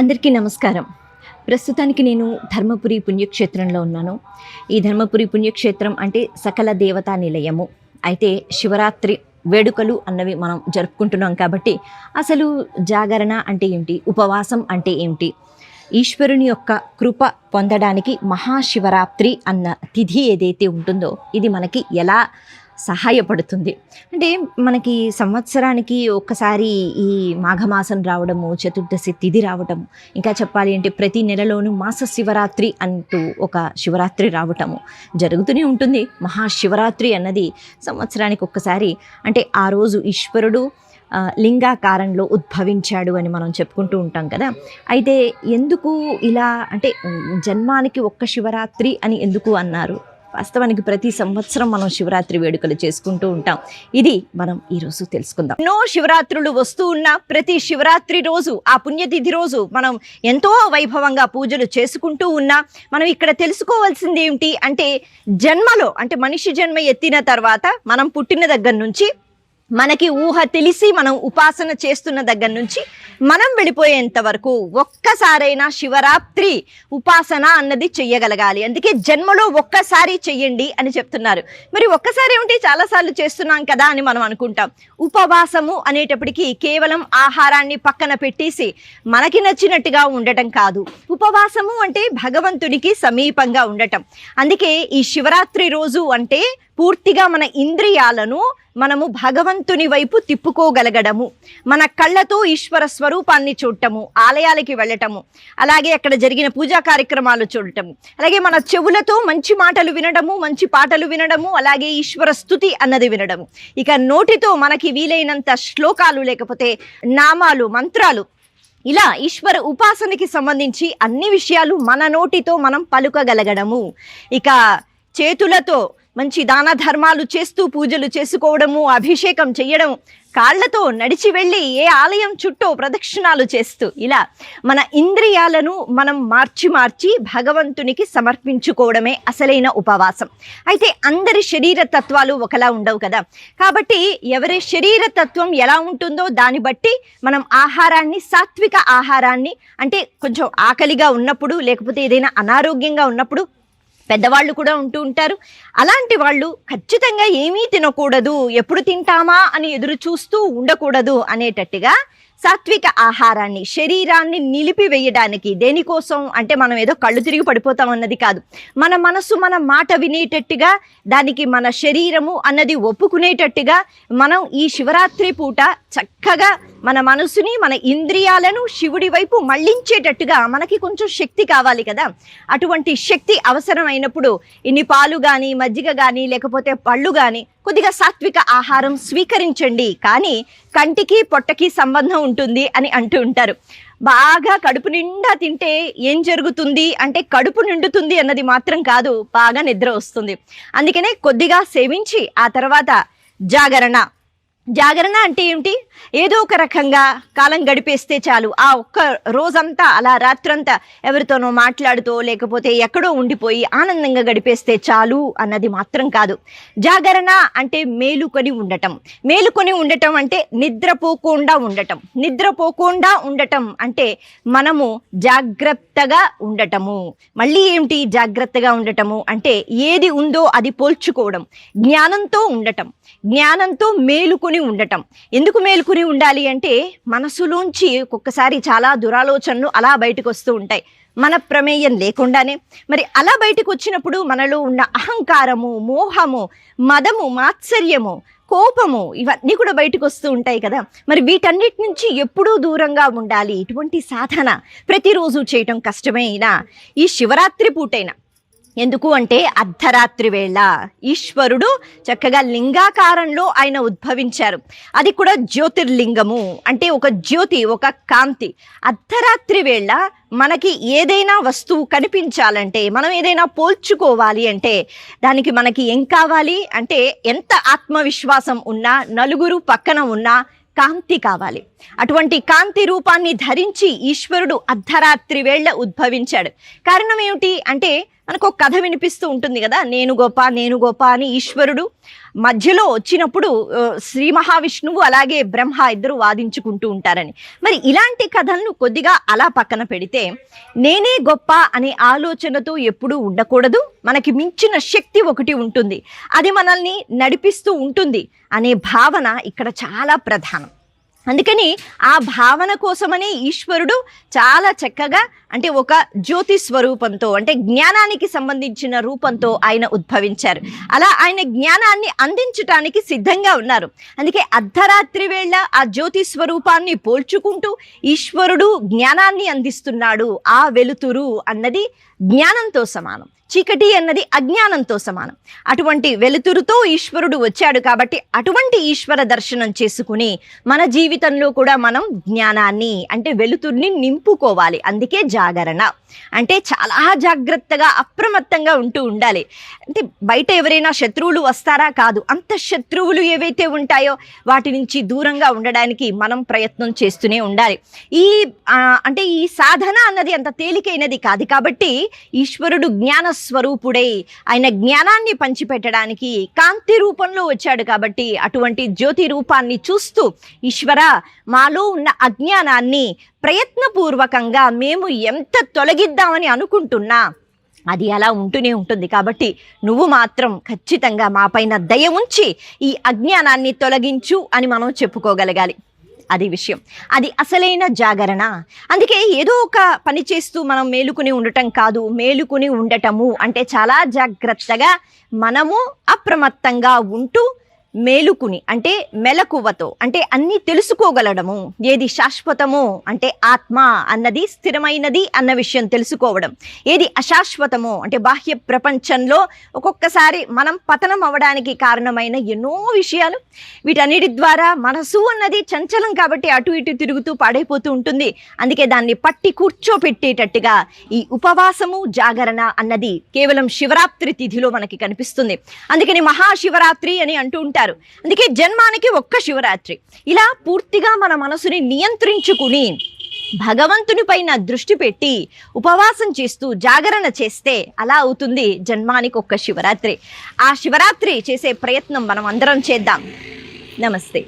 అందరికీ నమస్కారం. ప్రస్తుతానికి నేను ధర్మపురి పుణ్యక్షేత్రంలో ఉన్నాను. ఈ ధర్మపురి పుణ్యక్షేత్రం అంటే సకల దేవతా నిలయము. అయితే శివరాత్రి వేడుకలు అన్నవి మనం జరుపుకుంటున్నాం కాబట్టి అసలు జాగరణ అంటే ఏమిటి, ఉపవాసం అంటే ఏమిటి, ఈశ్వరుని యొక్క కృప పొందడానికి మహాశివరాత్రి అన్న తిథి ఏదైతే ఉంటుందో ఇది మనకి ఎలా సహాయపడుతుంది అంటే, మనకి సంవత్సరానికి ఒక్కసారి ఈ మాఘమాసం రావడము, చతుర్దశి తిథి రావటము, ఇంకా చెప్పాలి అంటే ప్రతి నెలలోనూ మాస శివరాత్రి అంటూ ఒక శివరాత్రి రావటము జరుగుతూనే ఉంటుంది. మహాశివరాత్రి అన్నది సంవత్సరానికి ఒక్కసారి. అంటే ఆ రోజు ఈశ్వరుడు లింగాకారంలో ఉద్భవించాడు అని మనం చెప్పుకుంటూ ఉంటాం కదా. అయితే ఎందుకు ఇలా అంటే జన్మానికి ఒక్క శివరాత్రి అని ఎందుకు అన్నారు? వాస్తవానికి ప్రతి సంవత్సరం మనం శివరాత్రి వేడుకలు చేసుకుంటూ ఉంటాం. ఇది మనం ఈరోజు తెలుసుకుందాం. ఎన్నో శివరాత్రులు వస్తూ ఉన్న ప్రతి శివరాత్రి రోజు, ఆ పుణ్యతిథి రోజు మనం ఎంతో వైభవంగా పూజలు చేసుకుంటూ ఉన్నా మనం ఇక్కడ తెలుసుకోవాల్సింది ఏమిటి అంటే, జన్మలో అంటే మనిషి జన్మ ఎత్తిన తర్వాత మనం పుట్టిన దగ్గర నుంచి మనకి ఊహ తెలిసి మనం ఉపాసన చేస్తున్న దగ్గర నుంచి మనం వెళ్ళిపోయేంత వరకు ఒక్కసారైనా శివరాత్రి ఉపాసన అన్నది చెయ్యగలగాలి. అందుకే జన్మలో ఒక్కసారి చెయ్యండి అని చెప్తున్నారు. మరి ఒక్కసారి ఏమిటి, చాలాసార్లు చేస్తున్నాం కదా అని మనం అనుకుంటాం. ఉపవాసము అనేటప్పటికీ కేవలం ఆహారాన్ని పక్కన పెట్టేసి మనకి నచ్చినట్టుగా ఉండటం కాదు. ఉపవాసము అంటే భగవంతుడికి సమీపంగా ఉండటం. అందుకే ఈ శివరాత్రి రోజు అంటే పూర్తిగా మన ఇంద్రియాలను మనము భగవంతుని వైపు తిప్పుకోగలగడము, మన కళ్ళతో ఈశ్వర స్వరూపాన్ని చూడటము, ఆలయాలకి వెళ్ళటము, అలాగే అక్కడ జరిగిన పూజా కార్యక్రమాలు చూడటము, అలాగే మన చెవులతో మంచి మాటలు వినడము, మంచి పాటలు వినడము, అలాగే ఈశ్వర స్తుతి అన్నది వినడము, ఇక నోటితో మనకి వీలైనంత శ్లోకాలు లేకపోతే నామాలు, మంత్రాలు, ఇలా ఈశ్వర ఉపాసనకి సంబంధించి అన్ని విషయాలు మన నోటితో మనం పలుకగలగడము, ఇక చేతులతో మంచి దాన ధర్మాలు చేస్తూ పూజలు చేసుకోవడము, అభిషేకం చెయ్యడం, కాళ్లతో నడిచి వెళ్ళి ఏ ఆలయం చుట్టూ ప్రదక్షిణాలు చేస్తూ ఇలా మన ఇంద్రియాలను మనం మార్చి భగవంతునికి సమర్పించుకోవడమే అసలైన ఉపవాసం. అయితే అందరి శరీర తత్వాలు ఒకలా ఉండవు కదా. కాబట్టి ఎవరి శరీర తత్వం ఎలా ఉంటుందో దాన్ని బట్టి మనం ఆహారాన్ని, సాత్విక ఆహారాన్ని, అంటే కొంచెం ఆకలిగా ఉన్నప్పుడు లేకపోతే ఏదైనా అనారోగ్యంగా ఉన్నప్పుడు పెద్దవాళ్ళు కూడా ఉంటూ ఉంటారు. అలాంటి వాళ్ళు ఖచ్చితంగా ఏమీ తినకూడదు, ఎప్పుడు తింటామా అని ఎదురు చూస్తూ ఉండకూడదు అనేటట్టుగా సాత్విక ఆహారాన్ని, శరీరాన్ని నిలిపివేయడానికి, దేనికోసం అంటే మనం ఏదో కళ్ళు తిరిగి పడిపోతాం అన్నది కాదు, మన మనసు మన మాట వినేటట్టుగా, దానికి మన శరీరము అన్నది ఒప్పుకునేటట్టుగా మనం ఈ శివరాత్రి పూట చక్కగా మన మనసుని, మన ఇంద్రియాలను శివుడి వైపు మళ్లించేటట్టుగా మనకి కొంచెం శక్తి కావాలి కదా. అటువంటి శక్తి అవసరమైనప్పుడు ఇన్ని పాలు కానీ, మజ్జిగ కానీ, లేకపోతే పళ్ళు కానీ, కొద్దిగా సాత్విక ఆహారం స్వీకరించండి. కానీ కంటికి పొట్టకి సంబంధం ఉంటుంది అని అంటూ ఉంటారు. బాగా కడుపు నిండా తింటే ఏం జరుగుతుంది అంటే కడుపు నిండుతుంది అన్నది మాత్రం కాదు, బాగా నిద్ర వస్తుంది. అందుకనే కొద్దిగా సేవించి ఆ తర్వాత జాగరణ అంటే ఏమిటి, ఏదో ఒక రకంగా కాలం గడిపేస్తే చాలు, ఆ ఒక్క రోజంతా అలా రాత్రంతా ఎవరితోనో మాట్లాడుతూ లేకపోతే ఎక్కడో ఉండిపోయి ఆనందంగా గడిపేస్తే చాలు అన్నది మాత్రం కాదు. జాగరణ అంటే మేలుకొని ఉండటం అంటే నిద్రపోకుండా ఉండటం అంటే మనము జాగ్రత్తగా ఉండటము. మళ్ళీ ఏమిటి జాగ్రత్తగా ఉండటము అంటే, ఏది ఉందో అది పోల్చుకోవడం, జ్ఞానంతో మేలుకొని ఉండటం. ఎందుకు మేలుకొని ఉండాలి అంటే, మనసులోంచి ఒక్కొక్కసారి చాలా దురాలోచనలు అలా బయటకు వస్తూ ఉంటాయి మన ప్రమేయం లేకుండానే. మరి అలా బయటకు వచ్చినప్పుడు మనలో ఉన్న అహంకారము, మోహము, మదము, మాత్సర్యము, కోపము, ఇవన్నీ కూడా బయటకు వస్తూ ఉంటాయి కదా. మరి వీటన్నిటి నుంచి ఎప్పుడూ దూరంగా ఉండాలి. ఇటువంటి సాధన ప్రతిరోజు చేయటం కష్టమైనా ఈ శివరాత్రి పూటైనా, ఎందుకు అంటే అర్ధరాత్రి వేళ ఈశ్వరుడు చక్కగా లింగాకారంలో ఆయన ఉద్భవించారు. అది కూడా జ్యోతిర్లింగము అంటే ఒక జ్యోతి, ఒక కాంతి. అర్ధరాత్రి వేళ మనకి ఏదైనా వస్తువు కనిపించాలంటే, మనం ఏదైనా పోల్చుకోవాలి అంటే దానికి మనకి ఏం కావాలి అంటే, ఎంత ఆత్మవిశ్వాసం ఉన్నా, నలుగురు పక్కన ఉన్నా కాంతి కావాలి. అటువంటి కాంతి రూపాన్ని ధరించి ఈశ్వరుడు అర్ధరాత్రి వేళ ఉద్భవించాడు. కారణం ఏమిటి అంటే, మనకు ఒక కథ వినిపిస్తూ ఉంటుంది కదా, నేను గొప్ప అని ఈశ్వరుడు మధ్యలో వచ్చినప్పుడు శ్రీ మహావిష్ణువు అలాగే బ్రహ్మ ఇద్దరు వాదించుకుంటూ ఉంటారని. మరి ఇలాంటి కథలను కొద్దిగా అలా పక్కన పెడితే, నేనే గొప్ప అనే ఆలోచనతో ఎప్పుడూ ఉండకూడదు. మనకి మించిన శక్తి ఒకటి ఉంటుంది, అది మనల్ని నడిపిస్తూ ఉంటుంది అనే భావన ఇక్కడ చాలా ప్రధానం. అందుకని ఆ భావన కోసమని ఈశ్వరుడు చాలా చక్కగా, అంటే ఒక జ్యోతి స్వరూపంతో, అంటే జ్ఞానానికి సంబంధించిన రూపంతో ఆయన ఉద్భవించారు. అలా ఆయన జ్ఞానాన్ని అందించటానికి సిద్ధంగా ఉన్నారు. అందుకే అర్ధరాత్రి వేళ ఆ జ్యోతి స్వరూపాన్ని పోల్చుకుంటూ ఈశ్వరుడు జ్ఞానాన్ని అందిస్తున్నాడు. ఆ వెలుతురు అన్నది జ్ఞానంతో సమానం, చీకటి అన్నది అజ్ఞానంతో సమానం. అటువంటి వెలుతురుతో ఈశ్వరుడు వచ్చాడు కాబట్టి అటువంటి ఈశ్వర దర్శనం చేసుకుని మన జీవితంలో కూడా మనం జ్ఞానాన్ని, అంటే వెలుతురుని నింపుకోవాలి. అందుకే జాగరణ అంటే చాలా జాగ్రత్తగా అప్రమత్తంగా ఉంటూ ఉండాలి. అంటే బయట ఎవరైనా శత్రువులు వస్తారా? కాదు. అంత శత్రువులు ఏవైతే ఉంటాయో వాటి నుంచి దూరంగా ఉండడానికి మనం ప్రయత్నం చేస్తూనే ఉండాలి. అంటే ఈ సాధన అన్నది అంత తేలికైనది కాదు కాబట్టి ఈశ్వరుడు జ్ఞాన స్వరూపుడై ఆయన జ్ఞానాన్ని పంచిపెట్టడానికి కాంతి రూపంలో వచ్చాడు కాబట్టి అటువంటి జ్యోతి రూపాన్ని చూస్తూ, ఈశ్వర మాలో ఉన్న అజ్ఞానాన్ని ప్రయత్నపూర్వకంగా మేము ఎంత తొలగిద్దామని అనుకుంటున్నా అది అలా ఉంటూనే ఉంటుంది కాబట్టి నువ్వు మాత్రం ఖచ్చితంగా మా పైన దయ ఉంచి ఈ అజ్ఞానాన్ని తొలగించు అని మనం చెప్పుకోగలగాలి. అది విషయం, అది అసలైన జాగరణ. అందుకే ఏదో ఒక పని చేస్తూ మనం మేలుకుని ఉండటం కాదు, మేలుకుని ఉండటము అంటే చాలా జాగ్రత్తగా మనము అప్రమత్తంగా ఉంటూ మేలుకుని, అంటే మెలకువతో, అంటే అన్నీ తెలుసుకోగలడము. ఏది శాశ్వతమో అంటే ఆత్మ అన్నది స్థిరమైనది అన్న విషయం తెలుసుకోవడం, ఏది అశాశ్వతమో అంటే బాహ్య ప్రపంచంలో ఒక్కొక్కసారి మనం పతనం అవ్వడానికి కారణమైన ఎన్నో విషయాలు, వీటన్నిటి ద్వారా మనసు అన్నది చంచలం కాబట్టి అటు ఇటు తిరుగుతూ పాడైపోతూ ఉంటుంది. అందుకే దాన్ని పట్టి కూర్చోపెట్టేటట్టుగా ఈ ఉపవాసము జాగరణ అన్నది కేవలం శివరాత్రి తిథిలో మనకి కనిపిస్తుంది. అందుకని మహాశివరాత్రి అని అంటూ ఉంటారు. అందుకే జన్మానికి ఒక్క శివరాత్రి. ఇలా పూర్తిగా మన మనసుని నియంత్రించుకుని భగవంతుని పైన దృష్టి పెట్టి ఉపవాసం చేస్తూ జాగరణ చేస్తే అలా అవుతుంది జన్మానికి ఒక్క శివరాత్రి. ఆ శివరాత్రి చేసే ప్రయత్నం మనం అందరం చేద్దాం. నమస్తే.